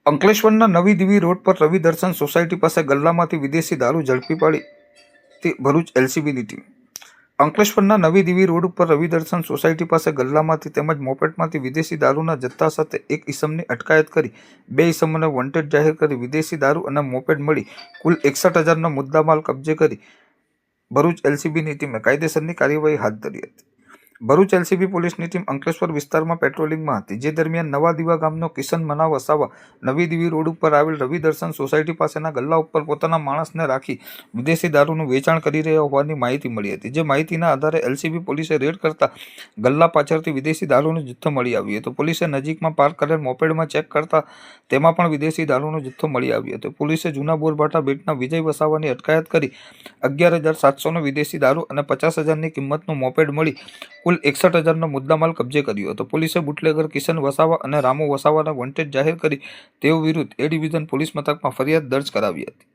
અંકલેશ્વરના નવી દીવી રોડ પર રવિ દર્શન સોસાયટી પાસે ગલ્લામાંથી વિદેશી દારૂ ઝડપી પાડી ભરૂચ એલસીબીની ટીમ. અંકલેશ્વરના નવી દીવી રોડ ઉપર રવિ દર્શન સોસાયટી પાસે ગલ્લામાંથી તેમજ મોપેટમાંથી વિદેશી દારૂના જથ્થા સાથે એક ઈસમની અટકાયત કરી 2 ઈસમોને વોન્ટેડ જાહેર કરી વિદેશી દારૂ અને મોપેડ મળી કુલ 61,000નો મુદ્દામાલ કબજે કરી ભરૂચ એલસીબીની ટીમે કાયદેસરની કાર્યવાહી હાથ ધરી હતી. ભરૂચ એલસીબી પોલીસની ટીમ અંકલેશ્વર વિસ્તારમાં પેટ્રોલિંગમાં હતી, જે દરમિયાન નવા દીવા ગામનો કિશન મના વસાવા નવી દીવી રોડ ઉપર આવેલ રવિ દર્શન સોસાયટી પાસેના ગલ્લા ઉપર પોતાના માણસને રાખી વિદેશી દારૂનું વેચાણ કરી રહ્યા હોવાની માહિતી મળી હતી. જે માહિતીના આધારે એલસીબી પોલીસે રેડ કરતા ગલ્લા પાછળથી વિદેશી દારૂનો જથ્થો મળી આવ્યો હતો. પોલીસે નજીકમાં પાર્ક કરેલ મોપેડમાં ચેક કરતા તેમાં પણ વિદેશી દારૂનો જથ્થો મળી આવ્યો હતો. પોલીસે જૂના બોરભાઠા બેટના વિજય વસાવાની અટકાયત કરી 11,700નો વિદેશી દારૂ અને 50,000ની કિંમતનું મોપેડ મળી કુલ 61,000નો મુદ્દામાલ કબજે કર્યો હતો. પોલીસે બુટલેગર કિશન વસાવા અને રામુ વસાવાને વોન્ટેડ જાહેર કરી તેઓ વિરુદ્ધ એ ડિવિઝન પોલીસ મથકમાં ફરિયાદ દર્જ કરાવી હતી.